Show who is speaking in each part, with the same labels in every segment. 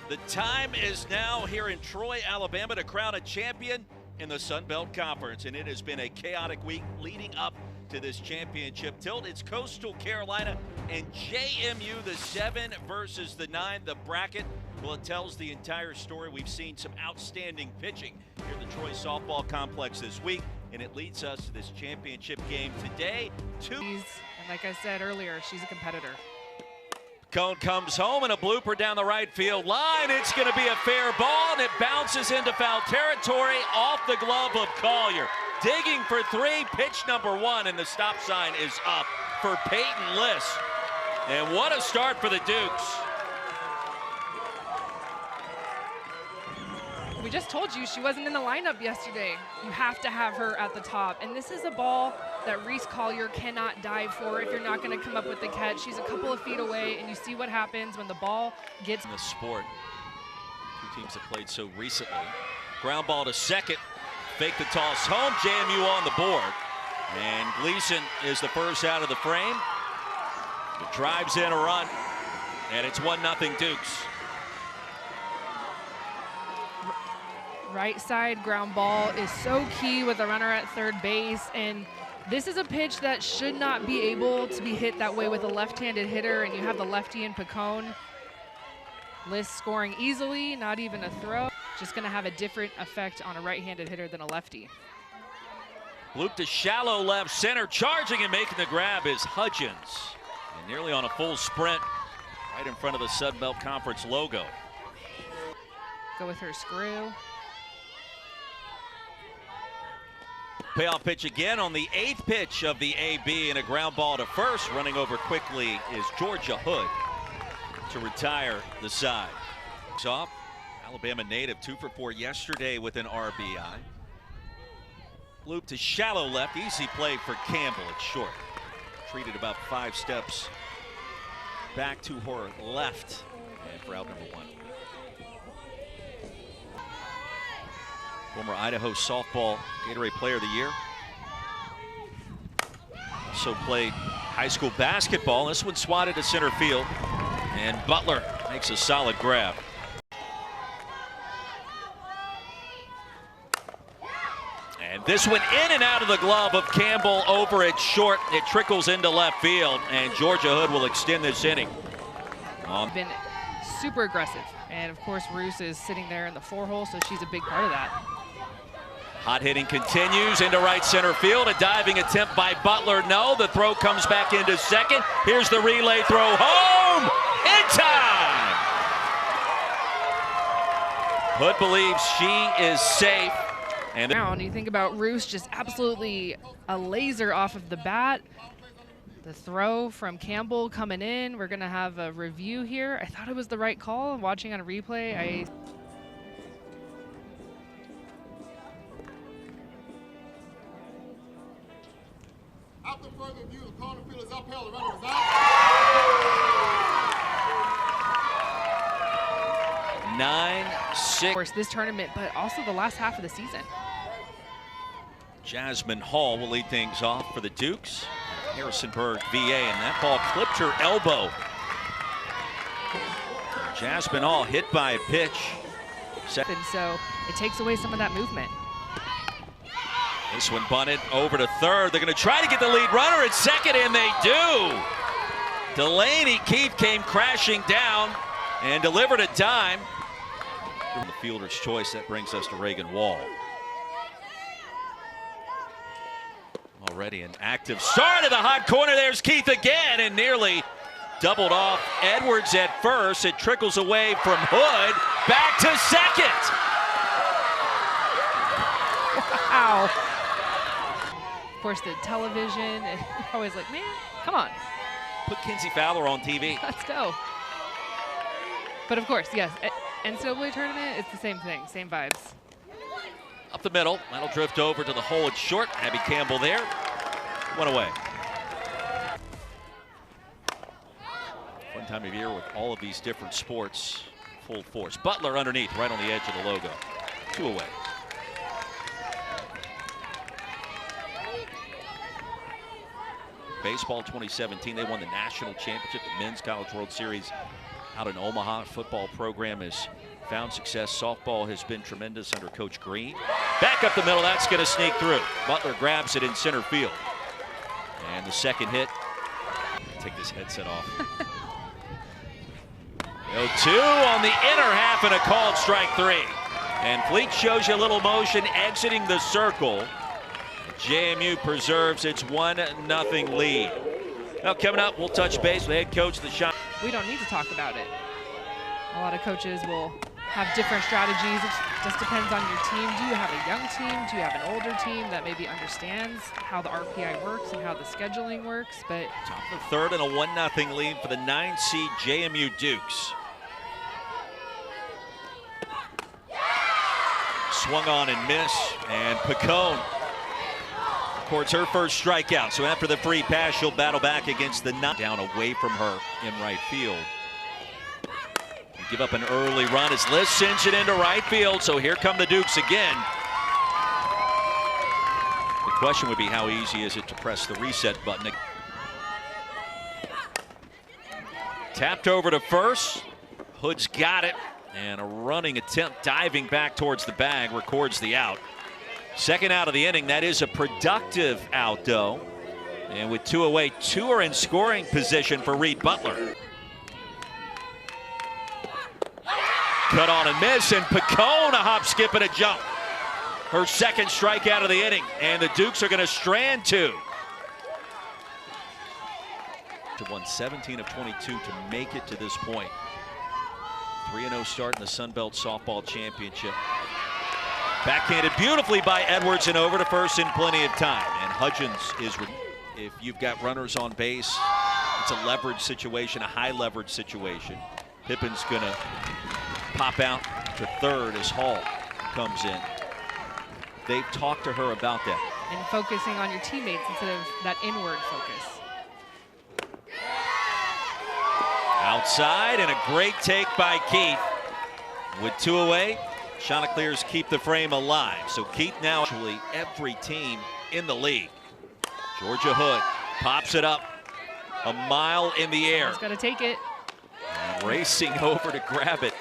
Speaker 1: The time is now here in Troy, Alabama to crown a champion in the Sun Belt Conference, and it has been a chaotic week leading up to this championship tilt. It's Coastal Carolina and JMU, the 7 versus the 9, the bracket. Well, it tells the entire story. We've seen some outstanding pitching here at the Troy Softball Complex this week, and it leads us to this championship game today.
Speaker 2: And like I said earlier, she's a competitor.
Speaker 1: Cone comes home and a blooper down the right field line. It's going to be a fair ball, and it bounces into foul territory off the glove of Collier. Digging for 3, pitch number 1, and the stop sign is up for Peyton Liss. And what a start for the Dukes.
Speaker 2: We just told you she wasn't in the lineup yesterday. You have to have her at the top. And this is a ball that Reese Collier cannot dive for if you're not going to come up with the catch. She's a couple of feet away, and you see what happens when the ball gets
Speaker 1: in the sport. Two teams have played so recently. Ground ball to second. Fake the toss home. JMU on the board. And Gleason is the first out of the frame. It drives in a run. And it's 1-0 Dukes.
Speaker 2: Right side ground ball is so key with a runner at third base, and this is a pitch that should not be able to be hit that way with a left-handed hitter, and you have the lefty in Picone. Liss scoring easily, not even a throw. Just going to have a different effect on a right-handed hitter than a lefty.
Speaker 1: Loop to shallow left center, charging and making the grab is Hudgens. And nearly on a full sprint, right in front of the Sun Belt Conference logo.
Speaker 2: Go with her screw.
Speaker 1: Payoff pitch again on the 8th pitch of the AB, and a ground ball to first. Running over quickly is Georgia Hood to retire the side. Off. Alabama native 2 for 4 yesterday with an RBI. Loop to shallow left, easy play for Campbell. It's short. Treated about 5 steps back to her left, and for out number 1. Former Idaho softball Gatorade Player of the Year. Also played high school basketball. This one swatted to center field, and Butler makes a solid grab. And this one in and out of the glove of Campbell over at short. It trickles into left field, and Georgia Hood will extend this inning.
Speaker 2: Been super aggressive, and of course Roos is sitting there in the 4-hole, so she's a big part of that.
Speaker 1: Hot hitting continues into right center field. A diving attempt by Butler. No, the throw comes back into second. Here's the relay throw home in time. Hood believes she is safe. And
Speaker 2: now you think about Roos, just absolutely a laser off of the bat. The throw from Campbell coming in. We're going to have a review here. I thought it was the right call. Watching on a replay,
Speaker 3: After further review, the corner field is upheld. The runner is out.
Speaker 1: 9-6.
Speaker 2: Of course, this tournament, but also the last half of the season.
Speaker 1: Jasmine Hall will lead things off for the Dukes. Harrisonburg, VA, and that ball clipped her elbow. Jasmine Hall hit by a pitch.
Speaker 2: And so it takes away some of that movement.
Speaker 1: This one bunted over to third. They're going to try to get the lead runner at second, and they do. Delaney Keith came crashing down and delivered a dime. From the fielder's choice, that brings us to Reagan Wall. Already an active start of the hot corner. There's Keith again, and nearly doubled off Edwards at first. It trickles away from Hood, back to second.
Speaker 2: Wow. Of course, the television, and you're always like, man, come on.
Speaker 1: Put Kinsey Fowler on TV.
Speaker 2: Let's go. But of course, yes, NCAA tournament, it's the same thing, same vibes.
Speaker 1: Up the middle, that'll drift over to the hole at short. Abby Campbell there, 1 away. Fun time of year with all of these different sports full force. Butler underneath, right on the edge of the logo, 2 away. Baseball 2017, they won the national championship, the Men's College World Series out in Omaha. Football program has found success. Softball has been tremendous under Coach Green. Back up the middle, that's going to sneak through. Butler grabs it in center field. And the second hit. Take this headset off. 0-2 on the inner half and a called strike 3. And Fleet shows you a little motion exiting the circle. JMU preserves its 1-0 lead. Now coming up, we'll touch base with head coach of the Shine.
Speaker 2: We don't need to talk about it. A lot of coaches will have different strategies. It just depends on your team. Do you have a young team? Do you have an older team that maybe understands how the RPI works and how the scheduling works? But
Speaker 1: top of the third and a 1-0 lead for the 9 seed JMU Dukes. Swung on and miss, and Picone records her first strikeout. So after the free pass, she'll battle back against the down away from her in right field. Give up an early run as Liz sends it into right field. So here come the Dukes again. The question would be, how easy is it to press the reset button? Tapped over to first. Hood's got it. And a running attempt diving back towards the bag records the out. Second out of the inning. That is a productive out, though. And with 2 away, 2 are in scoring position for Reed Butler. Cut on and miss, and Picone a hop, skip, and a jump. Her second strikeout of the inning, and the Dukes are going to strand 2. To won 17 of 22 to make it to this point. 3-0 start in the Sun Belt Softball Championship. Backhanded beautifully by Edwards and over to first in plenty of time. And Hudgens is, if you've got runners on base, it's a leverage situation, a high leverage situation. Pippin's going to pop out to third as Hall comes in. They've talked to her about that.
Speaker 2: And focusing on your teammates instead of that inward focus.
Speaker 1: Outside, and a great take by Keith. With 2 away, Chanticleers keep the frame alive. So Keith now actually every team in the league. Georgia Hood pops it up a mile in the air.
Speaker 2: He's got to take it.
Speaker 1: And racing over to grab it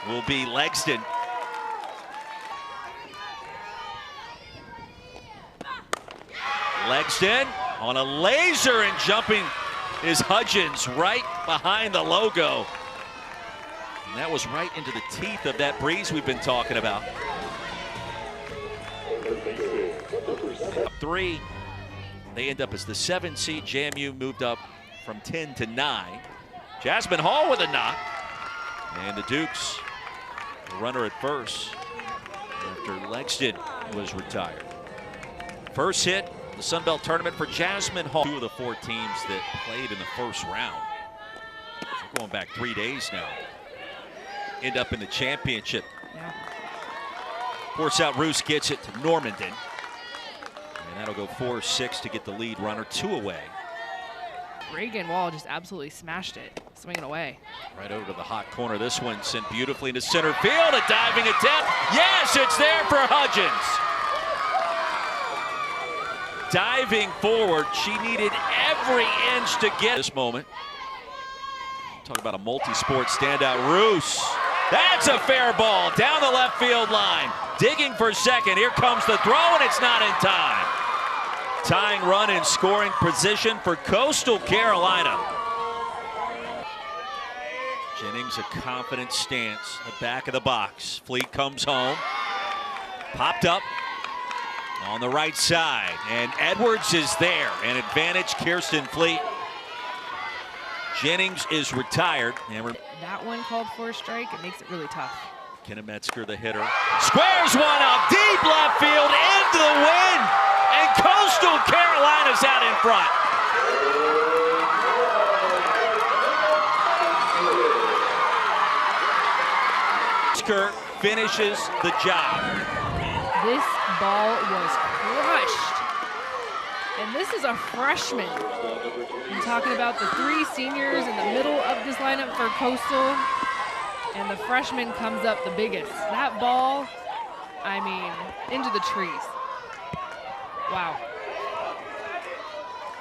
Speaker 1: will be Legston. Legston on a laser, and jumping is Hudgens right behind the logo. And that was right into the teeth of that breeze we've been talking about. 3, they end up as the 7 seed. JMU moved up from 10 to 9. Jasmine Hall with a knock. And the Dukes, the runner at first after Legston was retired. First hit, the Sun Belt Tournament for Jasmine Hall. 2 of the 4 teams that played in the first round. We're going back 3 days now. End up in the championship.
Speaker 2: Yeah.
Speaker 1: Force out Roos gets it to Normandin. And that'll go 4-6 to get the lead runner. 2 away.
Speaker 2: Reagan Wall just absolutely smashed it, swinging away.
Speaker 1: Right over to the hot corner. This one sent beautifully into center field. A diving attempt. Yes, it's there for Hudgens. Diving forward, she needed every inch to get this moment. Talk about a multi-sport standout. Roos, that's a fair ball down the left field line. Digging for second. Here comes the throw, and it's not in time. Tying run in scoring position for Coastal Carolina. Jennings, a confident stance, the back of the box. Fleet comes home. Popped up on the right side, and Edwards is there. An advantage, Kirsten Fleet. Jennings is retired. And
Speaker 2: that one called for a strike. It makes it really tough.
Speaker 1: Kenna Metzger, the hitter, squares one up deep left field into the wind, and Coastal Carolina's out in front. Metzger finishes the job.
Speaker 2: This ball was crushed. And this is a freshman. I'm talking about the 3 seniors in the middle of this lineup for Coastal. And the freshman comes up the biggest. That ball, I mean, into the trees. Wow.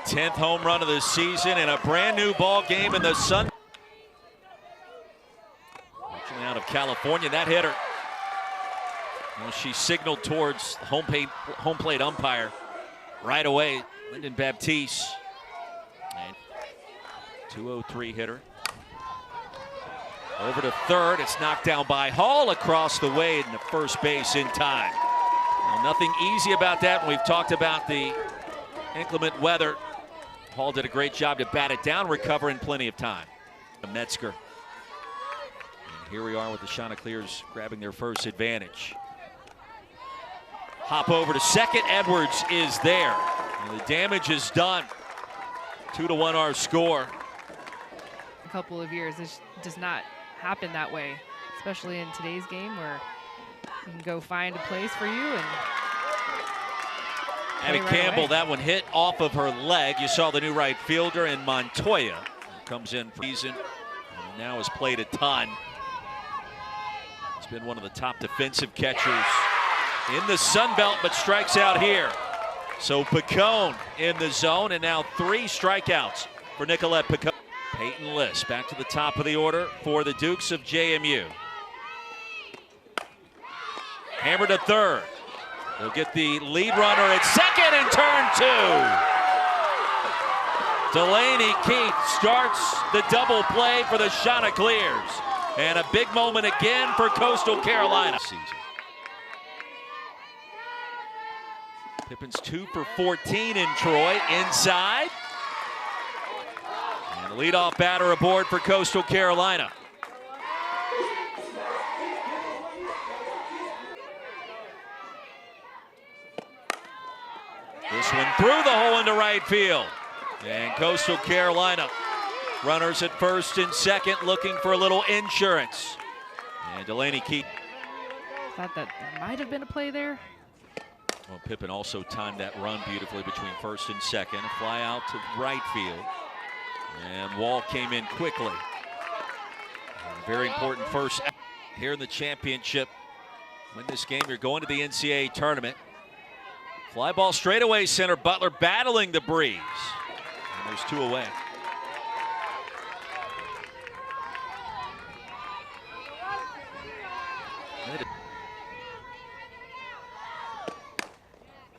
Speaker 1: 10th home run of the season and a brand new ball game in the Sun. California. That hit her. Well, she signaled towards the home plate umpire right away. Lyndon Baptiste. And 203 hitter. Over to third. It's knocked down by Hall across the way into first base in time. Well, nothing easy about that. We've talked about the inclement weather. Hall did a great job to bat it down, recover in plenty of time. Metzger. And here we are with the Chanticleers grabbing their first advantage. Hop over to second. Edwards is there. And the damage is done. 2-1 our score.
Speaker 2: A couple of years, this does not happen that way, especially in today's game where you can go find a place for you and
Speaker 1: Abby
Speaker 2: right
Speaker 1: Campbell,
Speaker 2: away.
Speaker 1: that one hit off of her leg. You saw the new right fielder in Montoya, who comes in for season and now has played a ton. He's been one of the top defensive catchers in the Sun Belt, but strikes out here. So Picone in the zone, and now 3 strikeouts for Nicolette Picone. Peyton List back to the top of the order for the Dukes of JMU. Hammer to third. They'll get the lead runner at second and turn 2. Delaney Keith starts the double play for the Chanticleers. And a big moment again for Coastal Carolina. Pippin's 2 for 14 in Troy. Inside. And the leadoff batter aboard for Coastal Carolina. This one through the hole into right field. And Coastal Carolina, runners at first and second, looking for a little insurance. And Delaney Keith.
Speaker 2: Thought that there might have been a play there.
Speaker 1: Well, Pippin also timed that run beautifully between first and second. A fly out to right field. And Wall came in quickly. A very important first here in the championship. Win this game, you're going to the NCAA tournament. Fly ball straight away center. Butler battling the breeze. And there's 2 away.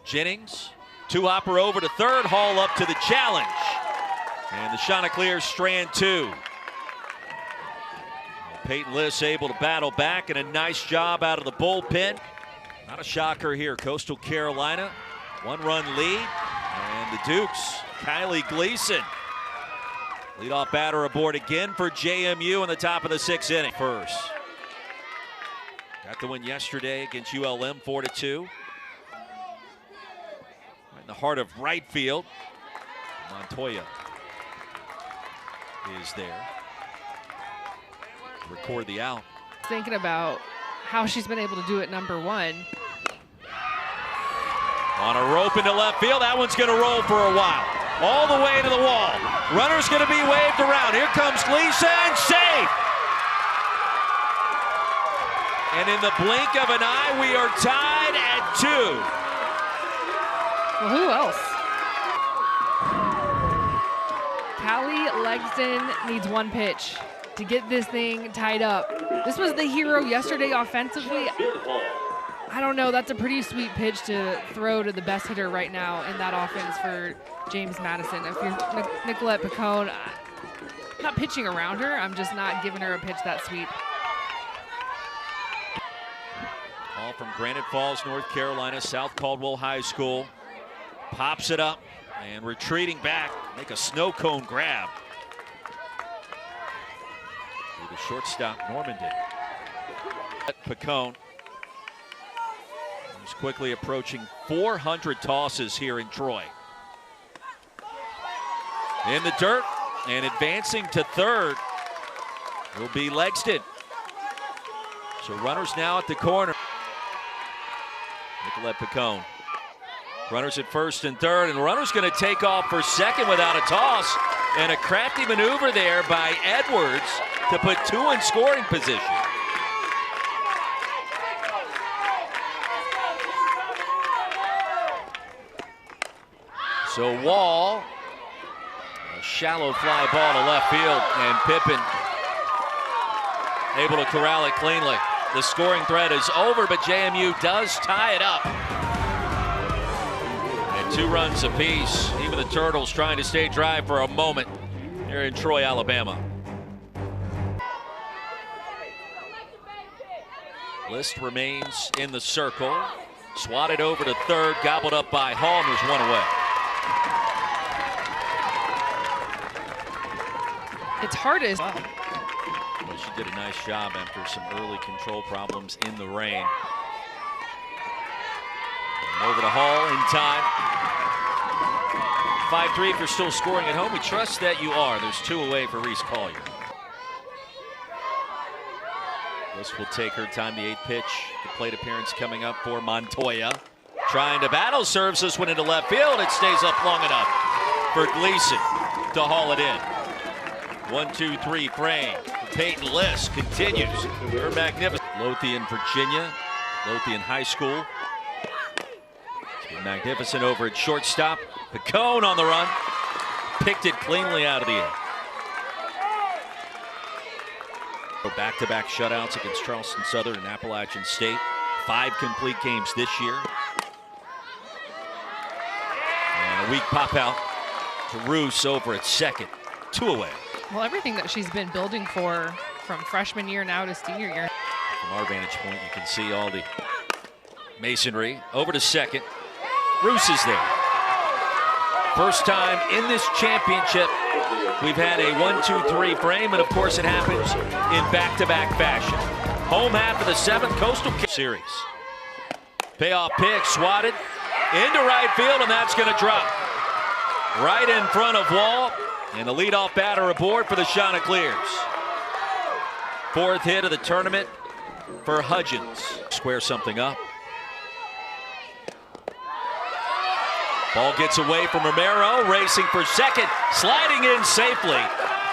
Speaker 1: Jennings, 2-hopper over to third. Hall up to the challenge. And the Chanticleers strand 2. Peyton List able to battle back, and a nice job out of the bullpen. Not a shocker here. Coastal Carolina, 1-run lead. And the Dukes, Kylie Gleason. Leadoff batter aboard again for JMU in the top of the 6th inning. First. Got the win yesterday against ULM 4-2. Right in the heart of right field. Montoya is there. Record the out.
Speaker 2: Thinking about how she's been able to do it, number 1.
Speaker 1: On a rope into left field. That one's going to roll for a while. All the way to the wall. Runner's going to be waved around. Here comes Gleason. Safe. And in the blink of an eye, we are tied at 2.
Speaker 2: Well, who else? Callie Legston needs 1 pitch to get this thing tied up. This was the hero yesterday offensively. I don't know, that's a pretty sweet pitch to throw to the best hitter right now in that offense for James Madison. If you're Nicolette Picone, I'm not pitching around her, I'm just not giving her a pitch that sweet.
Speaker 1: All from Granite Falls, North Carolina, South Caldwell High School. Pops it up and retreating back, make a snow cone grab. The shortstop, Normandy. Picone is quickly approaching 400 tosses here in Troy. In the dirt and advancing to third will be Legston. So runners now at the corner. Nicolette Picone. Runners at first and third, and runner's going to take off for second without a toss. And a crafty maneuver there by Edwards to put 2 in scoring position. So Wall, a shallow fly ball to left field, and Pippin able to corral it cleanly. The scoring threat is over, but JMU does tie it up. And 2 runs apiece. Even the Turtles trying to stay dry for a moment here in Troy, Alabama. List remains in the circle. Swatted over to third, gobbled up by Hall, and there's 1 away.
Speaker 2: It's hardest.
Speaker 1: Well, she did a nice job after some early control problems in the rain. And over to Hall in time. 5-3 if you're still scoring at home. We trust that you are. There's 2 away for Reese Collier. This will take her time. The 8th pitch. The plate appearance coming up for Montoya. Trying to battle. Serves this one into left field. It stays up long enough for Gleason to haul it in. 1-2-3 frame. Peyton List continues her magnificent. Lothian, Virginia. Lothian High School. Magnificent over at shortstop. Picone on the run. Picked it cleanly out of the air. Back-to-back shutouts against Charleston Southern and Appalachian State. 5 complete games this year. And a weak pop out to Roos over at second. 2 away.
Speaker 2: Well, everything that she's been building for from freshman year now to senior year.
Speaker 1: From our vantage point, you can see all the masonry. Over to second. Roos is there. First time in this championship we've had a 1-2-3 frame, and of course it happens in back-to-back fashion. Home half of the 7th Coastal Series. Payoff pitch, swatted into right field, and that's going to drop right in front of Wall, and the leadoff batter aboard for the Chanticleers. 4th hit of the tournament for Hudgens. Square something up. Ball gets away from Romero, racing for second. Sliding in safely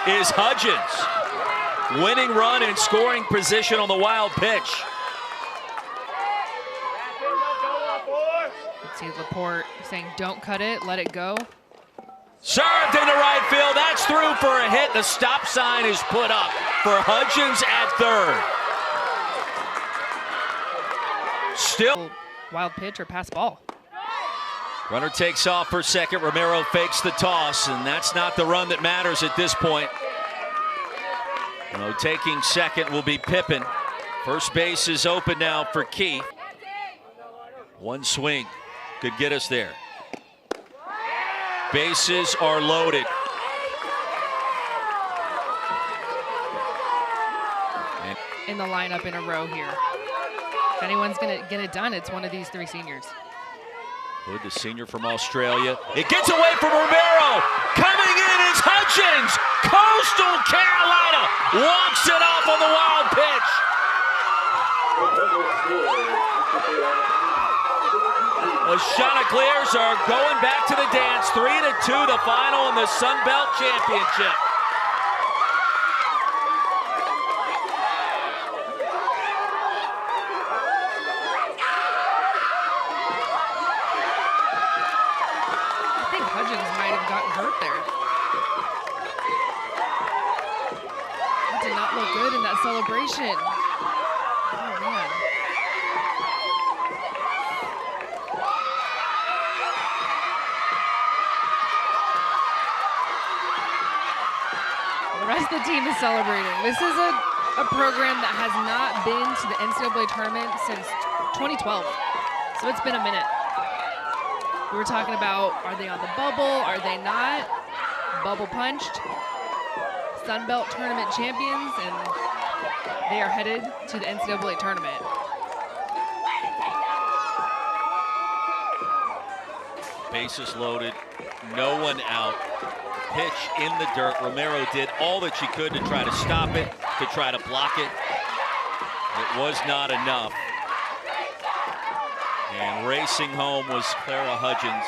Speaker 1: is Hudgens. Winning run in scoring position on the wild pitch.
Speaker 2: Let's see Laporte saying, don't cut it, let it go.
Speaker 1: Served into right field. That's through for a hit. The stop sign is put up for Hudgens at third. Still.
Speaker 2: Wild pitch or pass ball.
Speaker 1: Runner takes off for second. Romero fakes the toss, and that's not the run that matters at this point. Taking second will be Pippin. First base is open now for Keith. 1 swing could get us there. Bases are loaded.
Speaker 2: In the lineup in a row here. If anyone's gonna get it done, it's one of these 3 seniors.
Speaker 1: Hood, the senior from Australia. It gets away from Romero. Coming in is Hudgens. Coastal Carolina walks it off on the wild pitch. The Chanticleers are going back to the dance. 3-2 the final in the Sun Belt Championship.
Speaker 2: Hudgens might have gotten hurt there. That did not look good in that celebration. Oh, man. The rest of the team is celebrating. This is a program that has not been to the NCAA tournament since 2012. So it's been a minute. We were talking about, are they on the bubble? Are they not? Bubble punched. Sun Belt tournament champions, and they are headed to the NCAA tournament.
Speaker 1: Bases loaded, no one out. Pitch in the dirt. Romero did all that she could to try to stop it, to try to block it. It was not enough. And racing home was Clara Hudgens.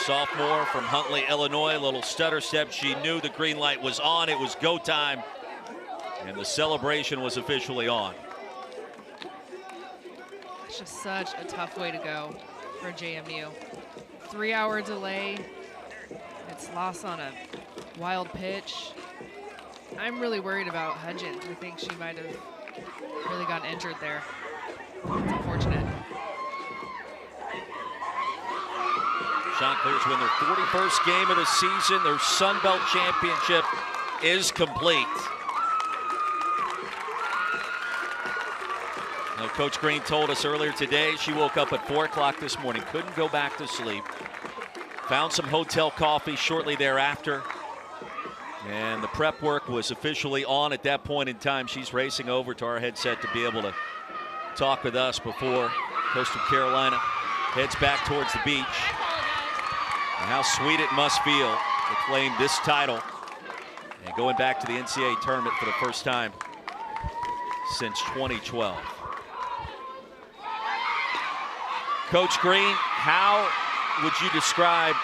Speaker 1: Sophomore from Huntley, Illinois. A little stutter step. She knew the green light was on. It was go time. And the celebration was officially on.
Speaker 2: It's just such a tough way to go for JMU. 3-hour delay. It's lost on a wild pitch. I'm really worried about Hudgens. I think she might have really gotten injured there. It's unfortunate.
Speaker 1: Chanticleers win their 41st game of the season. Their Sun Belt championship is complete. Now, Coach Green told us earlier today she woke up at 4 o'clock this morning, couldn't go back to sleep. Found some hotel coffee shortly thereafter. And the prep work was officially on at that point in time. She's racing over to our headset to be able to talk with us before Coastal Carolina heads back towards the beach. And how sweet it must feel to claim this title and going back to the NCAA tournament for the first time since 2012. Coach Green, how would you describe